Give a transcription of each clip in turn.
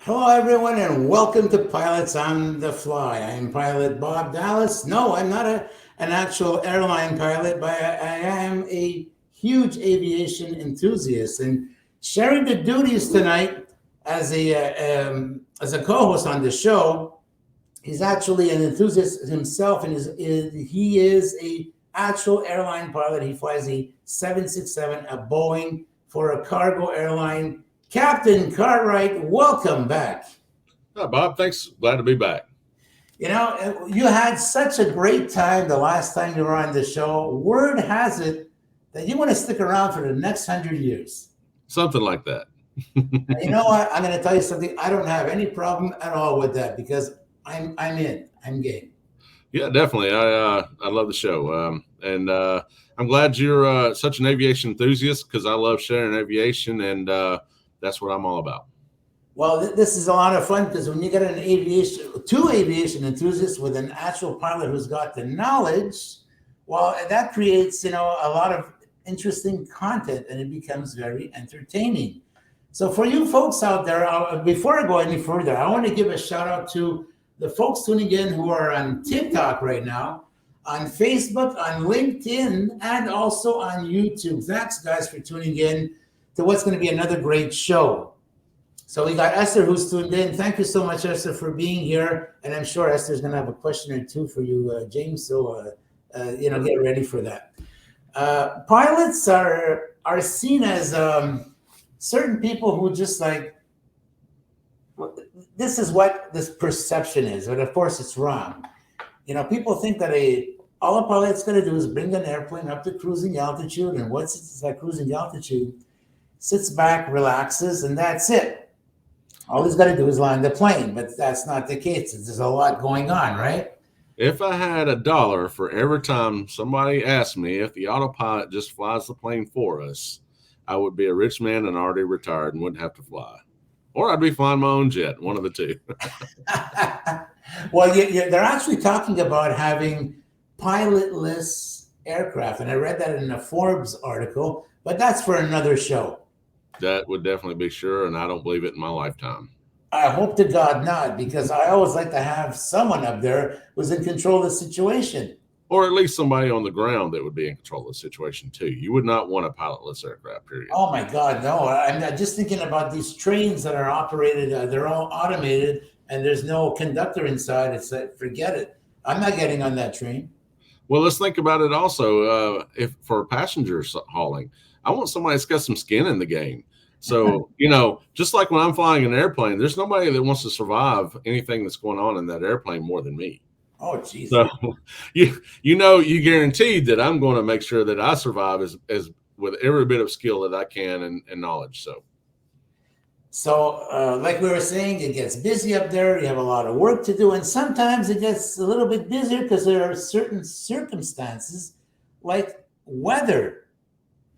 Hello, everyone, and welcome to Pilots on the Fly. I'm Pilot Bob Dallas. No, I'm not an actual airline pilot, but I am a huge aviation enthusiast. And sharing the duties tonight as a co-host on the show, he's actually an enthusiast himself, and he is a actual airline pilot. He flies a 767, a Boeing for a cargo airline. Captain Cartwright, welcome back. Hi, Bob. Thanks. Glad to be back. You know, you had such a great time the last time you were on the show. Word has it that you want to stick around for the next 100 years. Something like that. You know what? I'm going to tell you something. I don't have any problem at all with that because I'm in. I'm game. Yeah, definitely. I love the show, and I'm glad you're such an aviation enthusiast because I love sharing aviation, and that's what I'm all about. Well, this is a lot of fun because when you get two aviation enthusiasts with an actual pilot who's got the knowledge, well, that creates, a lot of interesting content and it becomes very entertaining. So for you folks out there, before I go any further, I want to give a shout out to the folks tuning in who are on TikTok right now, on Facebook, on LinkedIn, and also on YouTube. Thanks, guys, for tuning in to what's going to be another great show. So we got Esther who's tuned in. Thank you so much, Esther, for being here. And I'm sure Esther's going to have a question or two for you, James. So, get ready for that. Pilots are seen as certain people who just like, this is what this perception is. But of course, it's wrong. People think that all a pilot's going to do is bring an airplane up to cruising altitude. And once it's at cruising altitude, sits back, relaxes, and that's it. All he's got to do is land the plane, but that's not the case. There's a lot going on, right? If I had $1 for every time somebody asked me if the autopilot just flies the plane for us, I would be a rich man and already retired and wouldn't have to fly. Or I'd be flying my own jet, one of the two. Well, they're actually talking about having pilotless aircraft, and I read that in a Forbes article, but that's for another show. That would definitely be sure, and I don't believe it in my lifetime. I hope to God not, because I always like to have someone up there who's in control of the situation. Or at least somebody on the ground that would be in control of the situation, too. You would not want a pilotless aircraft, period. Oh, my God, no. I'm just thinking about these trains that are operated. They're all automated, and there's no conductor inside. It's like, forget it. I'm not getting on that train. Well, let's think about it also. If for passengers hauling, I want somebody that's got some skin in the game. So, just like when I'm flying an airplane, there's nobody that wants to survive anything that's going on in that airplane more than me. Oh, geez. So, you guaranteed that I'm going to make sure that I survive as with every bit of skill that I can and knowledge. So, like we were saying, it gets busy up there. You have a lot of work to do. And sometimes it gets a little bit busier because there are certain circumstances like weather.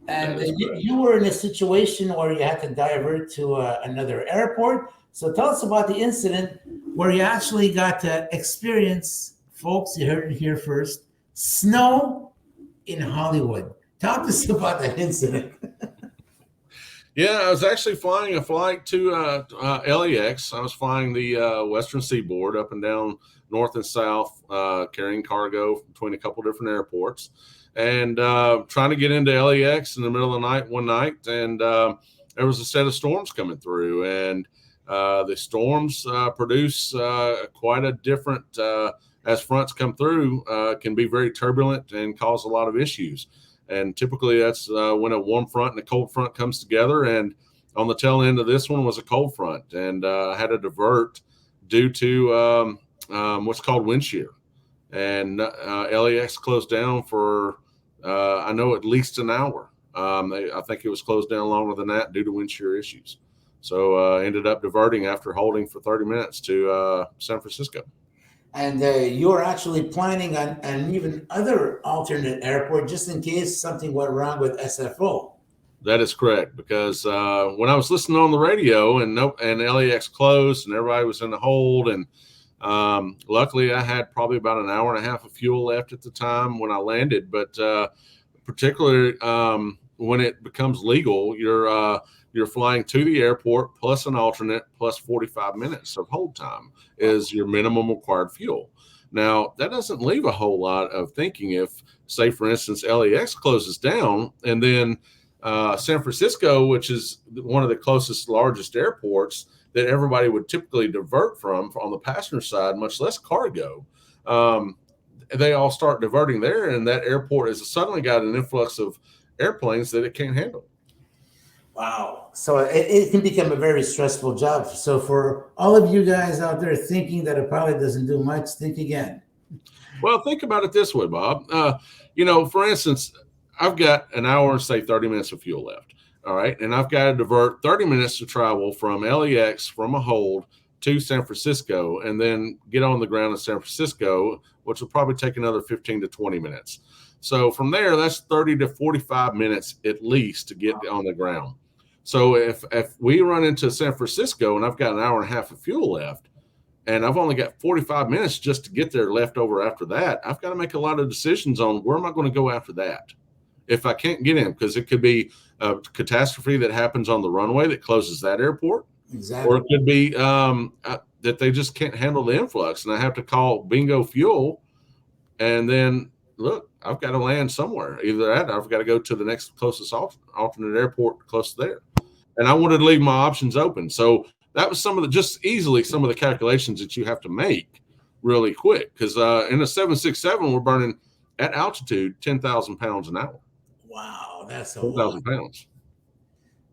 And you were in a situation where you had to divert to another airport. So tell us about the incident where you actually got to experience, folks, you heard it here first, snow in Hollywood. Talk to us about that incident. Yeah, I was actually flying a flight to LAX. I was flying the Western Seaboard up and down north and south, carrying cargo between a couple different airports. And trying to get into LAX in the middle of the night one night, and there was a set of storms coming through, and the storms produce quite a different, as fronts come through, can be very turbulent and cause a lot of issues. And typically that's when a warm front and a cold front comes together, and on the tail end of this one was a cold front, and I had to divert due to what's called wind shear. And LAX closed down for, I know, at least an hour. I think it was closed down longer than that due to wind shear issues. So ended up diverting after holding for 30 minutes to San Francisco. And you were actually planning on an even other alternate airport just in case something went wrong with SFO. That is correct, because when I was listening on the radio and LAX closed and everybody was in the hold, and luckily I had probably about an hour and a half of fuel left at the time when I landed, but particularly when it becomes legal, you're flying to the airport plus an alternate plus 45 minutes of hold time is your minimum required fuel. Now, that doesn't leave a whole lot of thinking if, say, for instance, LAX closes down and then San Francisco, which is one of the closest, largest airports that everybody would typically divert from on the passenger side, much less cargo, they all start diverting there, and that airport has suddenly got an influx of airplanes that it can't handle. Wow. So it can become a very stressful job. So for all of you guys out there thinking that it probably doesn't do much, think again. Well, think about it this way, Bob. For instance, I've got an hour and say 30 minutes of fuel left. All right. And I've got to divert 30 minutes to travel from LAX from a hold to San Francisco and then get on the ground in San Francisco, which will probably take another 15 to 20 minutes. So from there, that's 30 to 45 minutes at least to get on the ground. So if we run into San Francisco and I've got an hour and a half of fuel left and I've only got 45 minutes just to get there left over after that, I've got to make a lot of decisions on where am I going to go after that if I can't get in, because it could be a catastrophe that happens on the runway that closes that airport. Exactly. Or it could be that they just can't handle the influx and I have to call Bingo Fuel and then look, I've got to land somewhere. Either that or I've got to go to the next closest alternate airport close there. And I wanted to leave my options open. So that was some of the calculations that you have to make really quick. Because in a 767, we're burning at altitude 10,000 pounds an hour. Wow, that's a 10,000 pounds.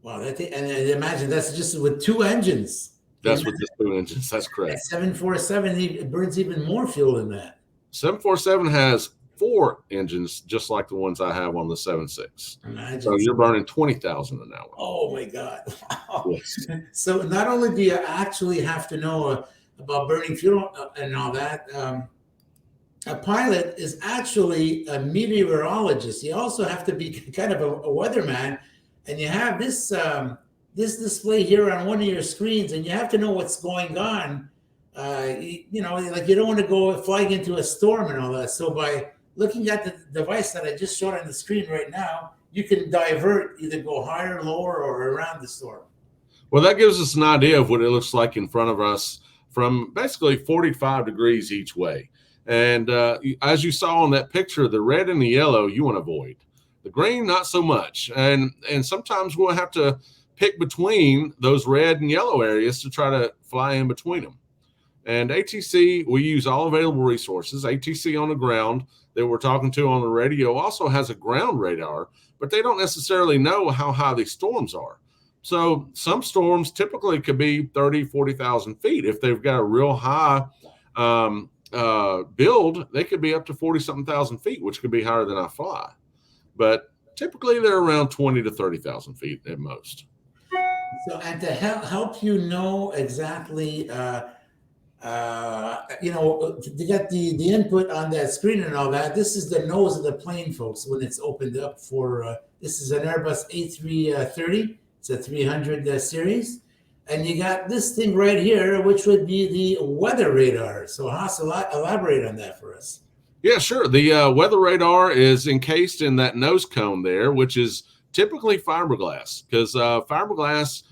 Wow, and imagine that's just with two engines. That's with just two engines. That's correct. 747 it burns even more fuel than that. 747 has 4 engines, just like the ones I have on the 76. Imagine. So you're burning 20,000 an hour. Oh my God! Wow. Yes. So not only do you actually have to know about burning fuel and all that, a pilot is actually a meteorologist. You also have to be kind of a weatherman, and you have this this display here on one of your screens, and you have to know what's going on. Like you don't want to go flying into a storm and all that. So by looking at the device that I just showed on the screen right now, you can divert, either go higher, lower, or around the storm. Well, that gives us an idea of what it looks like in front of us from basically 45 degrees each way. And as you saw on that picture, the red and the yellow you want to avoid. The green, not so much. And sometimes we'll have to pick between those red and yellow areas to try to fly in between them. And ATC, we use all available resources. ATC on the ground that we're talking to on the radio also has a ground radar, but they don't necessarily know how high these storms are. So some storms typically could be 30, 40,000 feet. If they've got a real high build, they could be up to 40-something thousand feet, which could be higher than I fly. But typically they're around 20 to 30,000 feet at most. So, and to help you know exactly to get the input on that screen and all that, this is the nose of the plane, folks, when it's opened up for, this is an Airbus A330. It's a 300 series. And you got this thing right here, which would be the weather radar. So Haas, elaborate on that for us. Yeah, sure. The weather radar is encased in that nose cone there, which is typically fiberglass, because fiberglass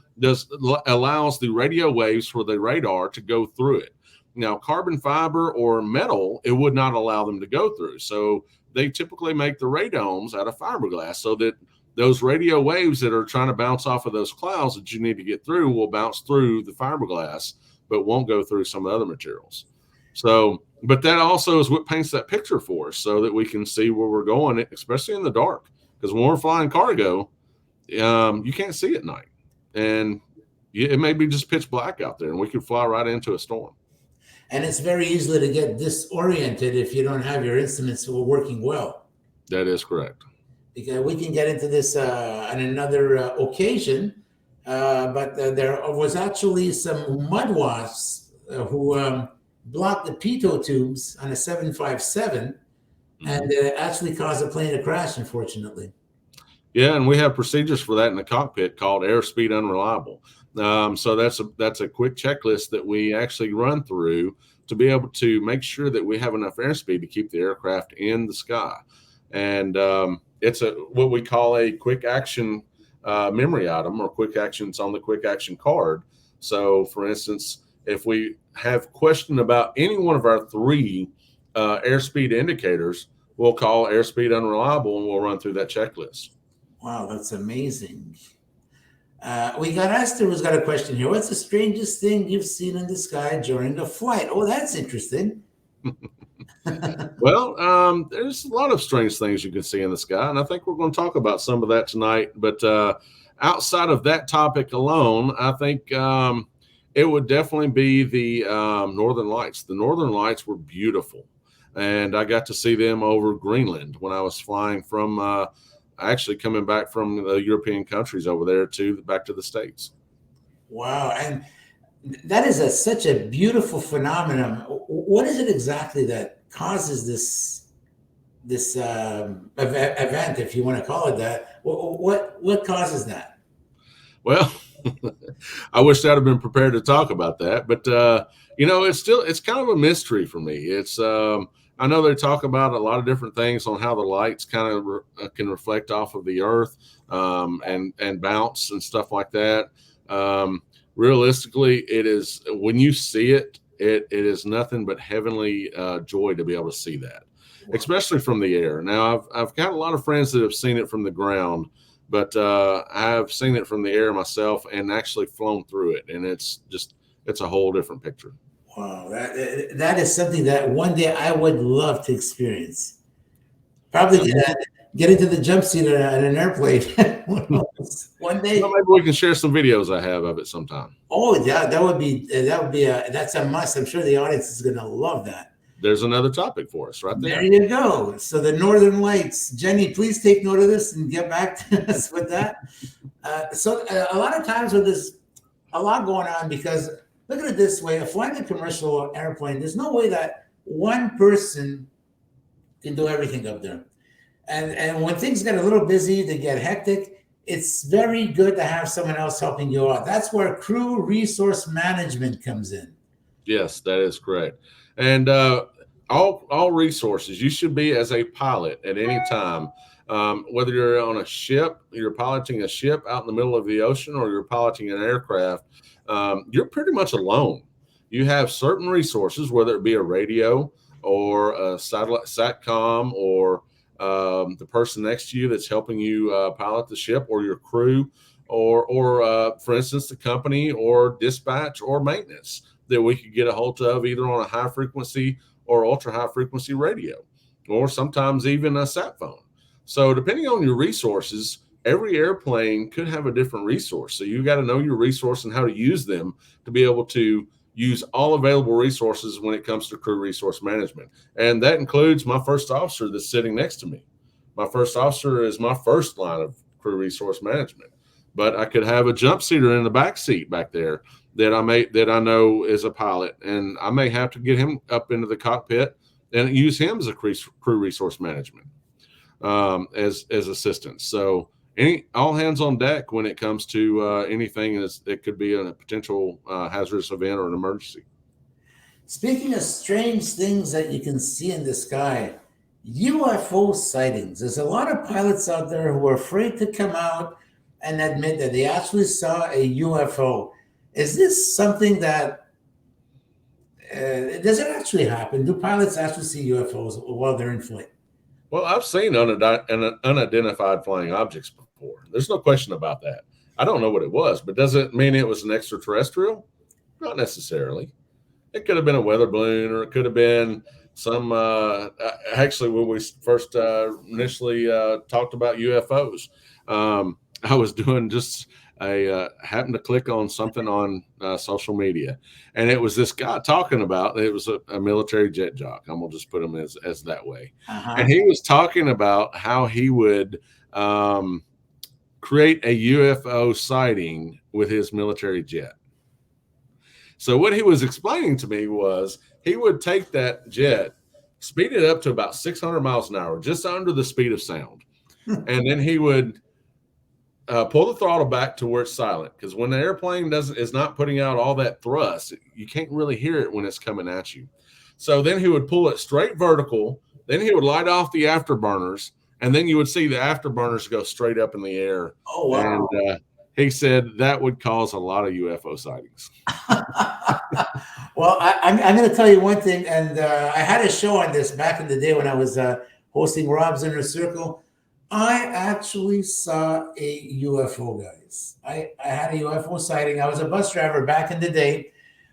allows the radio waves for the radar to go through it. Now, carbon fiber or metal, it would not allow them to go through. So they typically make the radomes out of fiberglass so that those radio waves that are trying to bounce off of those clouds that you need to get through will bounce through the fiberglass, but won't go through some other materials. So, but that also is what paints that picture for us so that we can see where we're going, especially in the dark. Because when we're flying cargo, you can't see at night. And it may be just pitch black out there, and we could fly right into a storm. And it's very easy to get disoriented if you don't have your instruments working well. That is correct. Because we can get into this on another occasion, but there was actually some mud wasps who blocked the pitot tubes on a 757, and actually caused the plane to crash, unfortunately. Yeah, and we have procedures for that in the cockpit called airspeed unreliable. So that's a quick checklist that we actually run through to be able to make sure that we have enough airspeed to keep the aircraft in the sky. And it's what we call a quick action memory item, or quick actions on the quick action card. So, for instance, if we have question about any one of our three airspeed indicators, we'll call airspeed unreliable and we'll run through that checklist. Wow, that's amazing. We got Esther who's got a question here. What's the strangest thing you've seen in the sky during a flight? Oh, that's interesting. Well, there's a lot of strange things you can see in the sky, and I think we're going to talk about some of that tonight. But outside of that topic alone, I think it would definitely be the Northern Lights. The Northern Lights were beautiful, and I got to see them over Greenland when I was flying from actually coming back from the European countries over there back to the States. Wow. And that is such a beautiful phenomenon. What is it exactly that causes this event, if you want to call it that? What causes that? Well, I wish I'd have been prepared to talk about that, but it's kind of a mystery for me. It's I know they talk about a lot of different things on how the lights kind of can reflect off of the earth and bounce and stuff like that. Realistically, it is, when you see it, it is nothing but heavenly joy to be able to see that, especially from the air. Now, I've got a lot of friends that have seen it from the ground, but I've seen it from the air myself and actually flown through it, and it's a whole different picture. Wow, that is something that one day I would love to experience. Probably get into the jump seat at an airplane one day. Well, maybe we can share some videos I have of it sometime. Oh yeah, that's a must. I'm sure the audience is going to love that. There's another topic for us right there. There you go. So the Northern Lights. Jenny, please take note of this and get back to us with that. So a lot of times with this, a lot going on, because look at it this way: if flying a commercial airplane, there's no way that one person can do everything up there. And when things get a little busy, they get hectic, it's very good to have someone else helping you out. That's where crew resource management comes in. Yes, that is correct. And all resources, you should be, as a pilot at any time, whether you're on a ship, you're piloting a ship out in the middle of the ocean, or you're piloting an aircraft, you're pretty much alone. You have certain resources, whether it be a radio or a satellite SATCOM, or the person next to you that's helping you pilot the ship, or your crew, or for instance, the company or dispatch or maintenance that we could get a hold of, either on a high frequency or ultra high frequency radio, or sometimes even a sat phone. So depending on your resources, every airplane could have a different resource. So you got to know your resource and how to use them to be able to use all available resources when it comes to crew resource management. And that includes my first officer that's sitting next to me. My first officer is my first line of crew resource management. But I could have a jump seater in the back seat back there that I know is a pilot, and I may have to get him up into the cockpit and use him as a crew resource management as assistance. So all hands on deck when it comes to anything that could be a potential hazardous event or an emergency. Speaking of strange things that you can see in the sky, UFO sightings. There's a lot of pilots out there who are afraid to come out and admit that they actually saw a UFO. Is this something that does it actually happen? Do pilots actually see UFOs while they're in flight? Well, I've seen unidentified flying objects before. There's no question about that. I don't know what it was, but does it mean it was an extraterrestrial? Not necessarily. It could have been a weather balloon, or it could have been some actually, when we first initially talked about UFOs, I was doing happened to click on something on social media, and it was this guy talking about, it was a military jet jock. I'm gonna just put him as that way. And he was talking about how he would create a UFO sighting with his military jet. So what he was explaining to me was he would take that jet, speed it up to about 600 miles an hour, just under the speed of sound. And then he would pull the throttle back to where it's silent, because when the airplane is not putting out all that thrust, you can't really hear it when it's coming at you. So then he would pull it straight vertical. Then he would light off the afterburners, and then you would see the afterburners go straight up in the air. Oh, wow. And he said that would cause a lot of UFO sightings. Well, I'm going to tell you one thing, and I had a show on this back in the day when I was hosting Rob's Inner Circle. I actually saw a UFO, guys. I had a UFO sighting. I was a bus driver back in the day.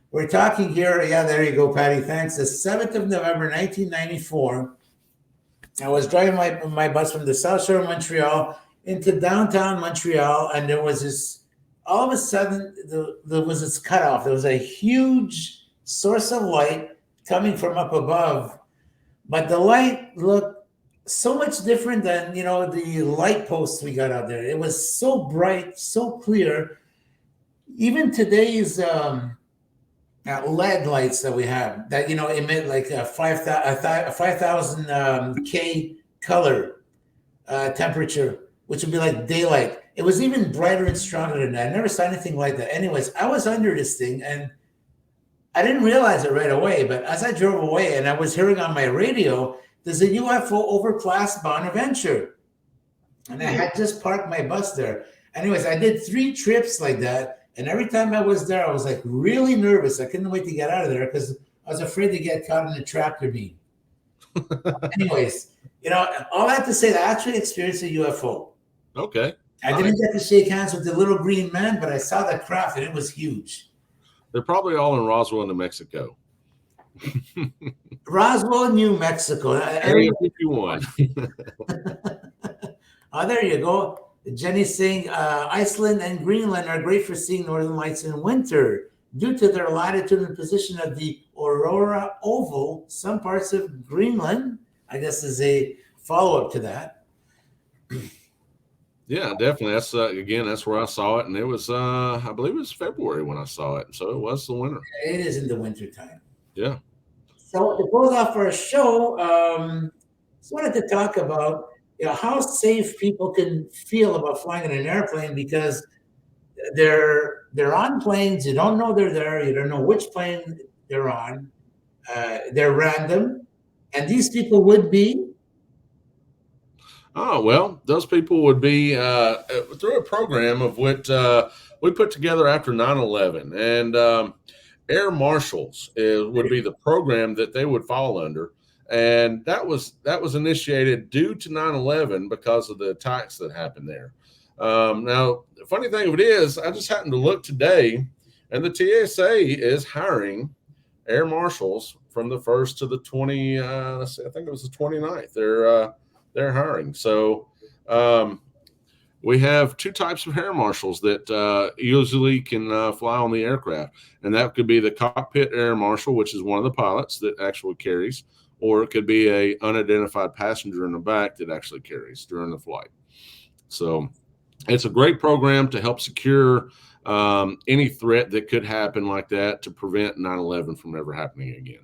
We're talking here. Yeah, there you go, Patty. Thanks. The 7th of November, 1994. I was driving my bus from the South Shore of Montreal into downtown Montreal, and there was this, all of a sudden, there was this cutoff. There was a huge source of light coming from up above, but the light looked so much different than, the light posts we got out there. It was so bright, so clear. Even today's LED lights that we have that emit like a 5,000 K color temperature, which would be like daylight. It was even brighter and stronger than that. I never saw anything like that. Anyways, I was under this thing and I didn't realize it right away, but as I drove away and I was hearing on my radio, there's a UFO over Class Bonaventure. And I had just parked my bus there. Anyways, I did 3 trips like that. And every time I was there, I was like really nervous. I couldn't wait to get out of there because I was afraid to get caught in a tractor beam. Anyways, all that to say that I actually experienced a UFO. Okay. I didn't get to shake hands with the little green man, but I saw the craft and it was huge. They're probably all in Roswell, New Mexico. Roswell, New Mexico. Area 51. Oh, there you go. Jenny's saying Iceland and Greenland are great for seeing northern lights in winter. Due to their latitude and position of the Aurora Oval, some parts of Greenland, I guess, is a follow-up to that. Yeah, definitely. That's that's where I saw it, and it was I believe it was February when I saw it, so it was the winter. It is in the wintertime. Yeah. So to close off our show, just wanted to talk about how safe people can feel about flying in an airplane, because they're on planes. You don't know they're there. You don't know which plane they're on. They're random, and these people would be. Oh, well, those people would be through a program of what we put together after 9/11, and air marshals would be the program that they would fall under. And that was initiated due to 9/11 because of the attacks that happened there. Now, the funny thing of it is, I just happened to look today, and the TSA is hiring air marshals from the 1st to the 20. I think it was the 29th. They're hiring. So we have 2 types of air marshals that usually can fly on the aircraft, and that could be the cockpit air marshal, which is one of the pilots that actually carries, or it could be a unidentified passenger in the back that actually carries during the flight. So it's a great program to help secure any threat that could happen like that, to prevent 9/11 from ever happening again.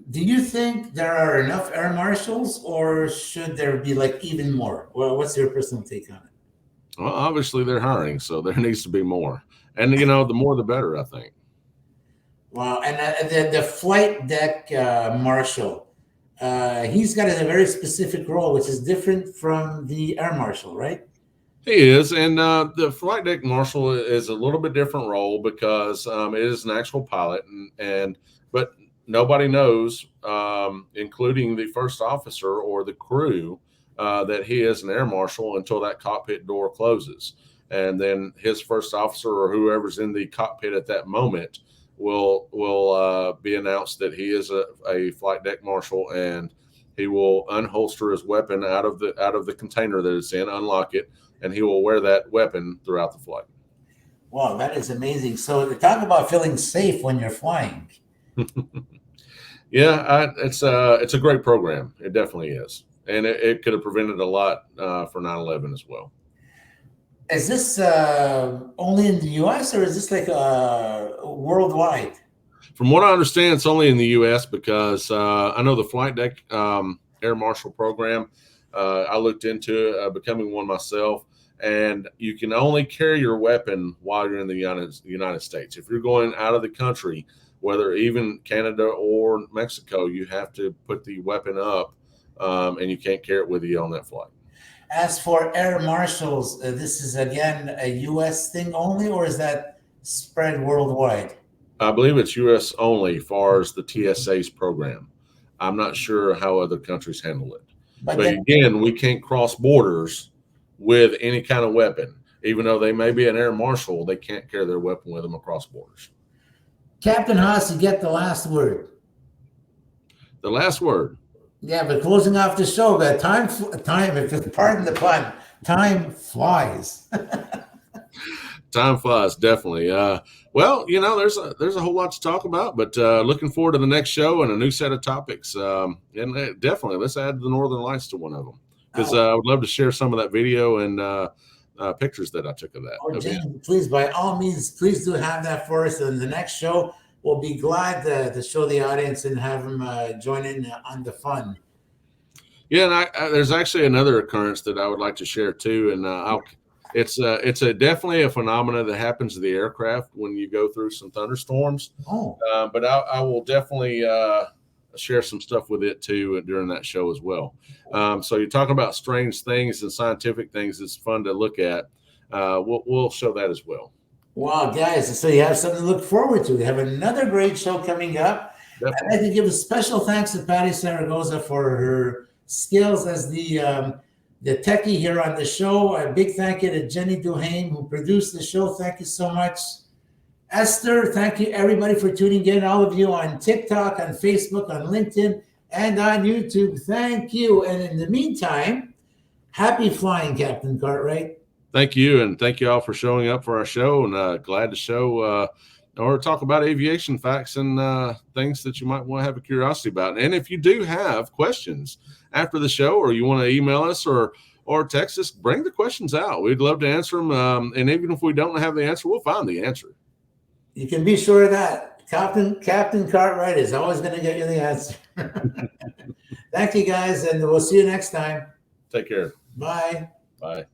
Do you think there are enough air marshals, or should there be like even more? Well, what's your personal take on it? Well, obviously they're hiring, so there needs to be more. And, the more the better, I think. Wow. And the flight deck marshal, he's got a very specific role, which is different from the air marshal, right? He is. And the flight deck marshal is a little bit different role because it is an actual pilot, but nobody knows, including the first officer or the crew, that he is an air marshal until that cockpit door closes. And then his first officer or whoever's in the cockpit at that moment will be announced that he is a flight deck marshal, and he will unholster his weapon out of the container that it's in, unlock it, and he will wear that weapon throughout the flight. Wow, that is amazing. So talk about feeling safe when you're flying. Yeah, it's a great program. It definitely is, and it could have prevented a lot for 9/11 as well. Is this only in the U.S. or is this like worldwide? From what I understand, it's only in the U.S. because I know the flight deck air marshal program. I looked into becoming one myself, and you can only carry your weapon while you're in the United States. If you're going out of the country, whether even Canada or Mexico, you have to put the weapon up and you can't carry it with you on that flight. As for air marshals, this is again a U.S. thing only, or is that spread worldwide? I believe it's U.S. only as far as the TSA's program. I'm not sure how other countries handle it. But again, we can't cross borders with any kind of weapon. Even though they may be an air marshal, they can't carry their weapon with them across borders. Captain Haas, you get the last word. The last word. Yeah, but closing off the show, but time, if pardon the pun, time flies. Time flies, definitely. Well, you know, there's a whole lot to talk about, but looking forward to the next show and a new set of topics. And definitely, let's add the Northern Lights to one of them, because I would love to share some of that video and pictures that I took of that. Oh, James, please, by all means, please do have that for us. And the next show, we'll be glad to show the audience and have them join in on the fun. Yeah, and there's actually another occurrence that I would like to share too, and it's definitely a phenomena that happens to the aircraft when you go through some thunderstorms. Oh, but I will definitely share some stuff with it too during that show as well. So you're talking about strange things and scientific things. It's fun to look at. We'll show that as well. Wow, guys! So you have something to look forward to. We have another great show coming up. Definitely. I'd like to give a special thanks to Patty Saragosa for her skills as the techie here on the show. A big thank you to Jenny Duhane, who produced the show. Thank you so much. Esther, thank you everybody for tuning in. All of you on TikTok, on Facebook, on LinkedIn, and on YouTube. Thank you. And in the meantime, happy flying, Captain Cartwright. Thank you. And thank you all for showing up for our show, and glad to show or talk about aviation facts and things that you might want to have a curiosity about. And if you do have questions after the show, or you want to email us or text us, bring the questions out. We'd love to answer them. And even if we don't have the answer, we'll find the answer. You can be sure of that. Captain Cartwright is always going to get you the answer. Thank you, guys, and we'll see you next time. Take care. Bye. Bye.